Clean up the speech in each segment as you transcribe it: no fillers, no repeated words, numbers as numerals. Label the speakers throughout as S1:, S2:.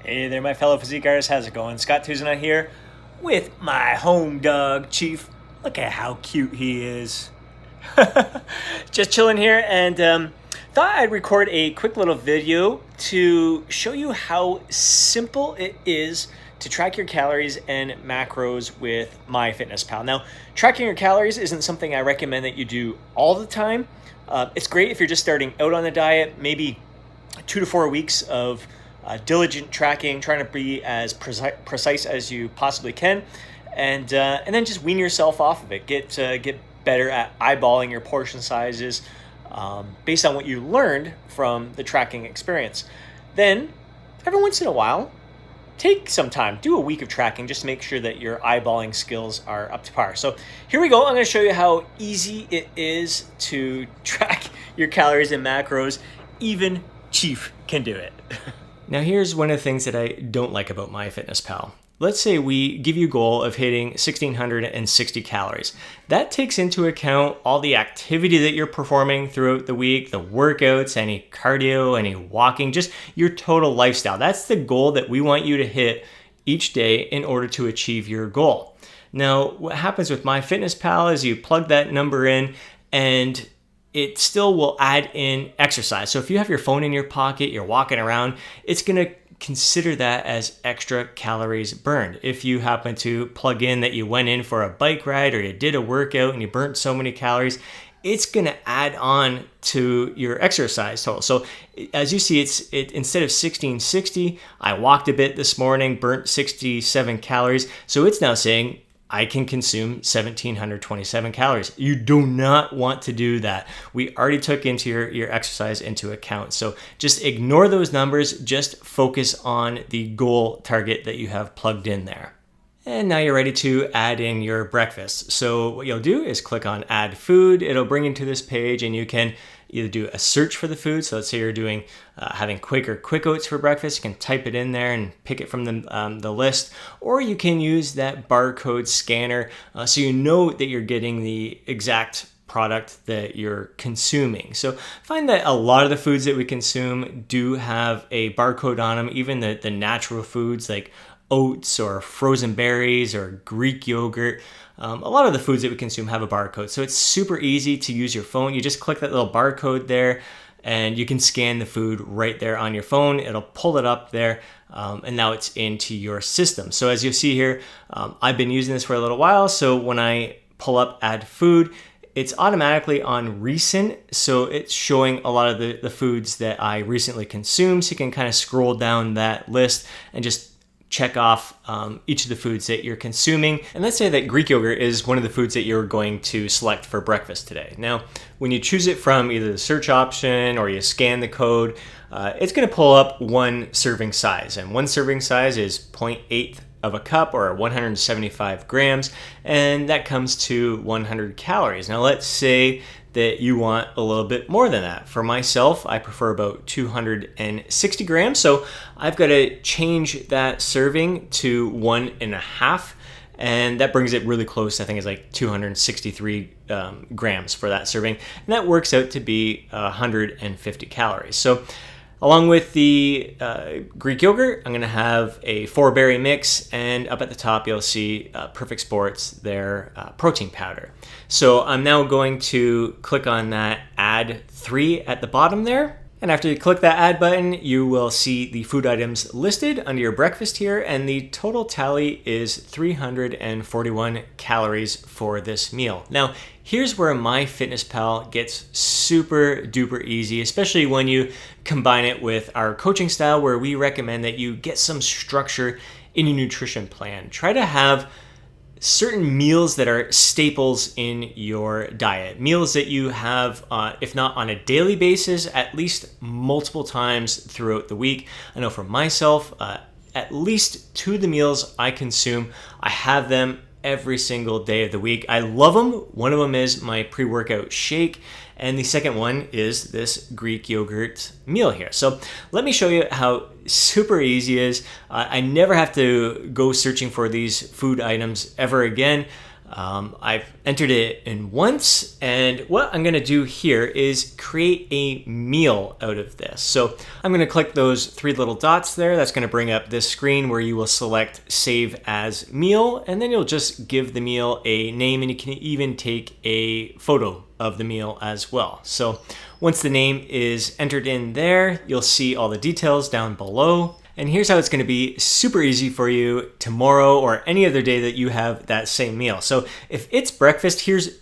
S1: Hey there, my fellow physique artists. How's it going? Scott Tuzinut here with my home dog, Chief. Look at how cute he is. Just chilling here and thought I'd record a quick little video to show you how simple it is to track your calories and macros with MyFitnessPal. Now, tracking your calories isn't something I recommend that you do all the time. It's great if you're just starting out on a diet, maybe 2 to 4 weeks of diligent tracking, trying to be as precise as you possibly can, and then just wean yourself off of it. Get better at eyeballing your portion sizes based on what you learned from the tracking experience. Then, every once in a while, take some time, do a week of tracking just to make sure that your eyeballing skills are up to par. So here we go. I'm going to show you how easy it is to track your calories and macros. Even Chief can do it. Now here's one of the things that I don't like about MyFitnessPal. Let's say we give you a goal of hitting 1,660 calories. That takes into account all the activity that you're performing throughout the week, the workouts, any cardio, any walking, just your total lifestyle. That's the goal that we want you to hit each day in order to achieve your goal. Now, what happens with MyFitnessPal is you plug that number in and it still will add in exercise. So if you have your phone in your pocket, you're walking around, it's going to consider that as extra calories burned. If you happen to plug in that you went in for a bike ride or you did a workout and you burnt so many calories, it's going to add on to your exercise total. So as you see, instead of 1,660, I walked a bit this morning, burnt 67 calories. So it's now saying I can consume 1,727 calories. You do not want to do that. We already took into your exercise into account. So just ignore those numbers. Just focus on the goal target that you have plugged in there. And now you're ready to add in your breakfast. So what you'll do is click on Add Food. It'll bring you to this page and you can either do a search for the food. So let's say you're doing having Quaker Quick Oats for breakfast. You can type it in there and pick it from the list. Or you can use that barcode scanner so you know that you're getting the exact product that you're consuming. So find that a lot of the foods that we consume do have a barcode on them, even the natural foods like oats or frozen berries or Greek yogurt. A lot of the foods that we consume have a barcode. So it's super easy to use your phone. You just click that little barcode there and you can scan the food right there on your phone. It'll pull it up there and now it's into your system. So as you see here, I've been using this for a little while. So when I pull up Add Food, it's automatically on recent, so it's showing a lot of the foods that I recently consumed. So you can kind of scroll down that list and just check off each of the foods that you're consuming. And let's say that Greek yogurt is one of the foods that you're going to select for breakfast today. Now, when you choose it from either the search option or you scan the code, it's going to pull up one serving size. And one serving size is 0.8 of a cup or 175 grams. And that comes to 100 calories. Now, let's say that you want a little bit more than that. For myself, I prefer about 260 grams. So I've got to change that serving to 1.5. And that brings it really close. I think it's like 263 grams for that serving. And that works out to be 150 calories. So along with the Greek yogurt, I'm going to have a 4-berry mix, and up at the top you'll see Perfect Sports, their protein powder. So I'm now going to click on that Add 3 at the bottom there. And after you click that Add button, you will see the food items listed under your breakfast here, and the total tally is 341 calories for this meal. Now, here's where MyFitnessPal gets super duper easy, especially when you combine it with our coaching style where we recommend that you get some structure in your nutrition plan. Try to have certain meals that are staples in your diet, meals that you have, if not on a daily basis, at least multiple times throughout the week. I know for myself, at least 2 of the meals I consume, I have them every single day of the week. I love them. One of them is my pre-workout shake, and the second one is this Greek yogurt meal here. So let me show you how super easy it is. I never have to go searching for these food items ever again. I've entered it in once, and what I'm going to do here is create a meal out of this. So I'm going to click those three little dots there. That's going to bring up this screen where you will select Save as Meal, and then you'll just give the meal a name, and you can even take a photo of the meal as well. So once the name is entered in there, you'll see all the details down below. And here's how it's going to be super easy for you tomorrow or any other day that you have that same meal. So if it's breakfast, here's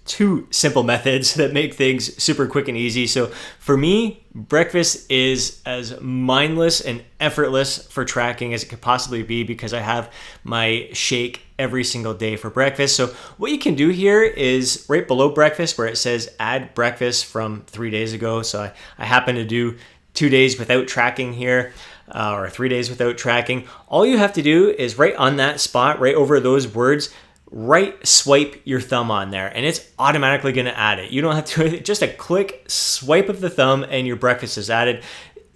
S1: two simple methods that make things super quick and easy. So for me, breakfast is as mindless and effortless for tracking as it could possibly be because I have my shake every single day for breakfast. So what you can do here is right below breakfast where it says add breakfast from 3 days ago. So I happen to do 2 days without tracking here. Or 3 days without tracking. All you have to do is right on that spot, right over those words, right swipe your thumb on there and it's automatically going to add it. You don't have to, just a quick swipe of the thumb and your breakfast is added.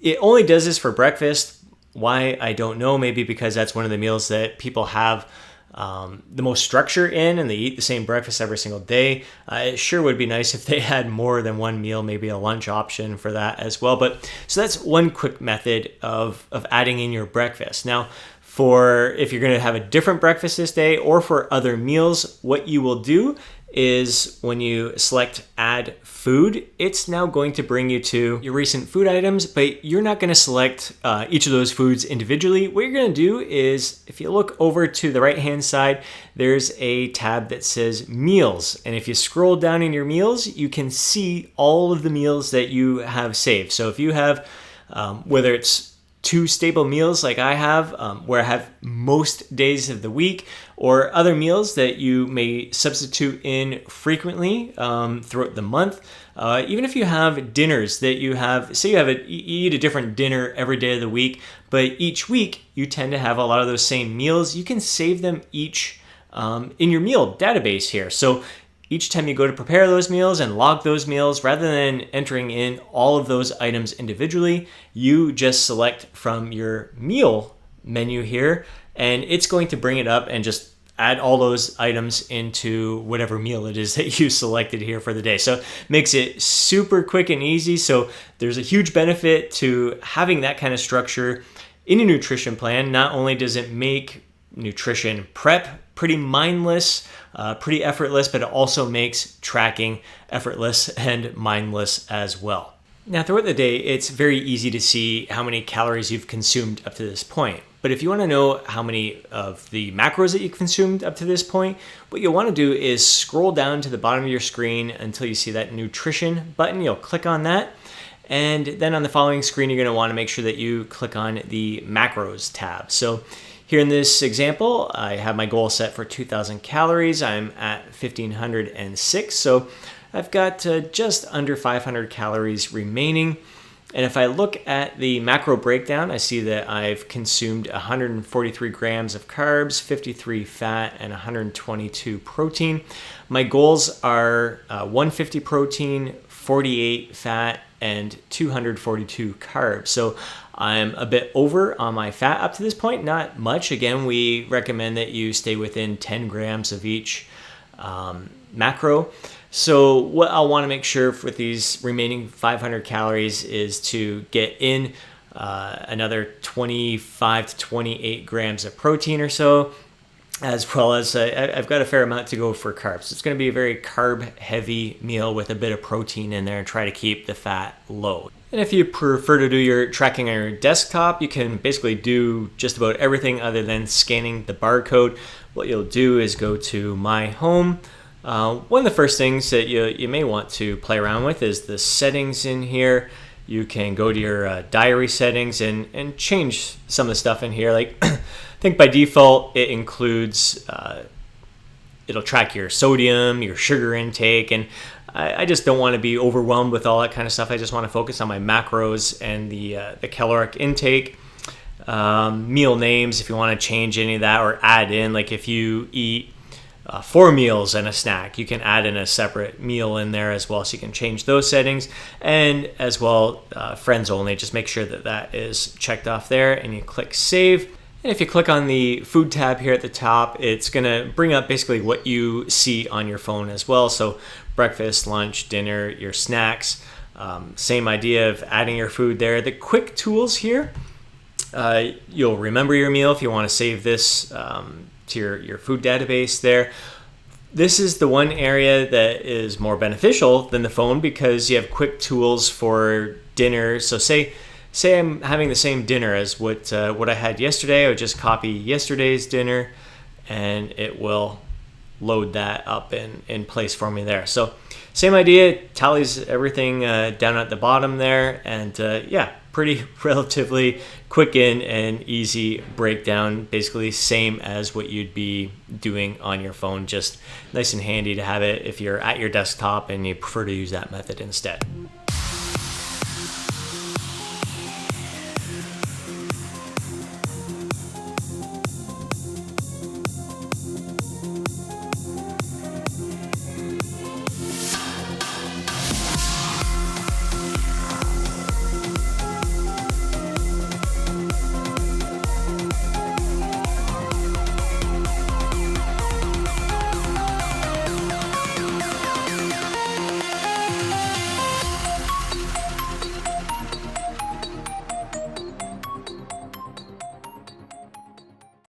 S1: It only does this for breakfast. Why? I don't know. Maybe because that's one of the meals that people have the most structure in and they eat the same breakfast every single day. It sure would be nice if they had more than one meal, maybe a lunch option for that as well. But so that's one quick method of adding in your breakfast. Now, for if you're going to have a different breakfast this day or for other meals, what you will do is when you select add food, it's now going to bring you to your recent food items, but you're not going to select each of those foods individually. What you're going to do is if you look over to the right hand side, there's a tab that says meals. And if you scroll down in your meals, you can see all of the meals that you have saved. So if you have, whether it's 2 stable meals like I have, where I have most days of the week, or other meals that you may substitute in frequently throughout the month. Even if you have dinners that you have, say you eat a different dinner every day of the week, but each week you tend to have a lot of those same meals, you can save them each in your meal database here. So each time you go to prepare those meals and log those meals, rather than entering in all of those items individually, you just select from your meal menu here, and it's going to bring it up and just add all those items into whatever meal it is that you selected here for the day. So it makes it super quick and easy. So there's a huge benefit to having that kind of structure in a nutrition plan. Not only does it make nutrition prep pretty mindless, pretty effortless, but it also makes tracking effortless and mindless as well. Now, throughout the day, it's very easy to see how many calories you've consumed up to this point. But if you want to know how many of the macros that you've consumed up to this point, what you'll want to do is scroll down to the bottom of your screen until you see that nutrition button. You'll click on that. And then on the following screen, you're going to want to make sure that you click on the macros tab. So here in this example, I have my goal set for 2,000 calories. I'm at 1,506. So I've got just under 500 calories remaining. And if I look at the macro breakdown, I see that I've consumed 143 grams of carbs, 53 fat, and 122 protein. My goals are 150 protein, 48 fat, and 242 carbs. So I'm a bit over on my fat up to this point, not much. Again, we recommend that you stay within 10 grams of each macro. So what I'll want to make sure with these remaining 500 calories is to get in another 25 to 28 grams of protein or so, as well as I've got a fair amount to go for carbs. It's going to be a very carb-heavy meal with a bit of protein in there and try to keep the fat low. And if you prefer to do your tracking on your desktop, you can basically do just about everything other than scanning the barcode. What you'll do is go to My Home. One of the first things that you may want to play around with is the settings in here. You can go to your diary settings and change some of the stuff in here. Like I think by default it includes, it'll track your sodium, your sugar intake, and I just don't want to be overwhelmed with all that kind of stuff. I just want to focus on my macros and the caloric intake. Meal names, if you want to change any of that or add in, like if you eat 4 meals and a snack, you can add in a separate meal in there as well, so you can change those settings. And as well, friends only, just make sure that that is checked off there, and you click save. And if you click on the food tab here at the top, it's gonna bring up basically what you see on your phone as well. So breakfast, lunch, dinner, your snacks. Same idea of adding your food there. The quick tools here, you'll remember your meal if you want to save this to your food database there. This is the one area that is more beneficial than the phone because you have quick tools for dinner. So say I'm having the same dinner as what I had yesterday. I would just copy yesterday's dinner and it will load that up in place for me there. So same idea, tallies everything down at the bottom there, and yeah, pretty relatively quick and easy breakdown, basically same as what you'd be doing on your phone, just nice and handy to have it if you're at your desktop and you prefer to use that method instead.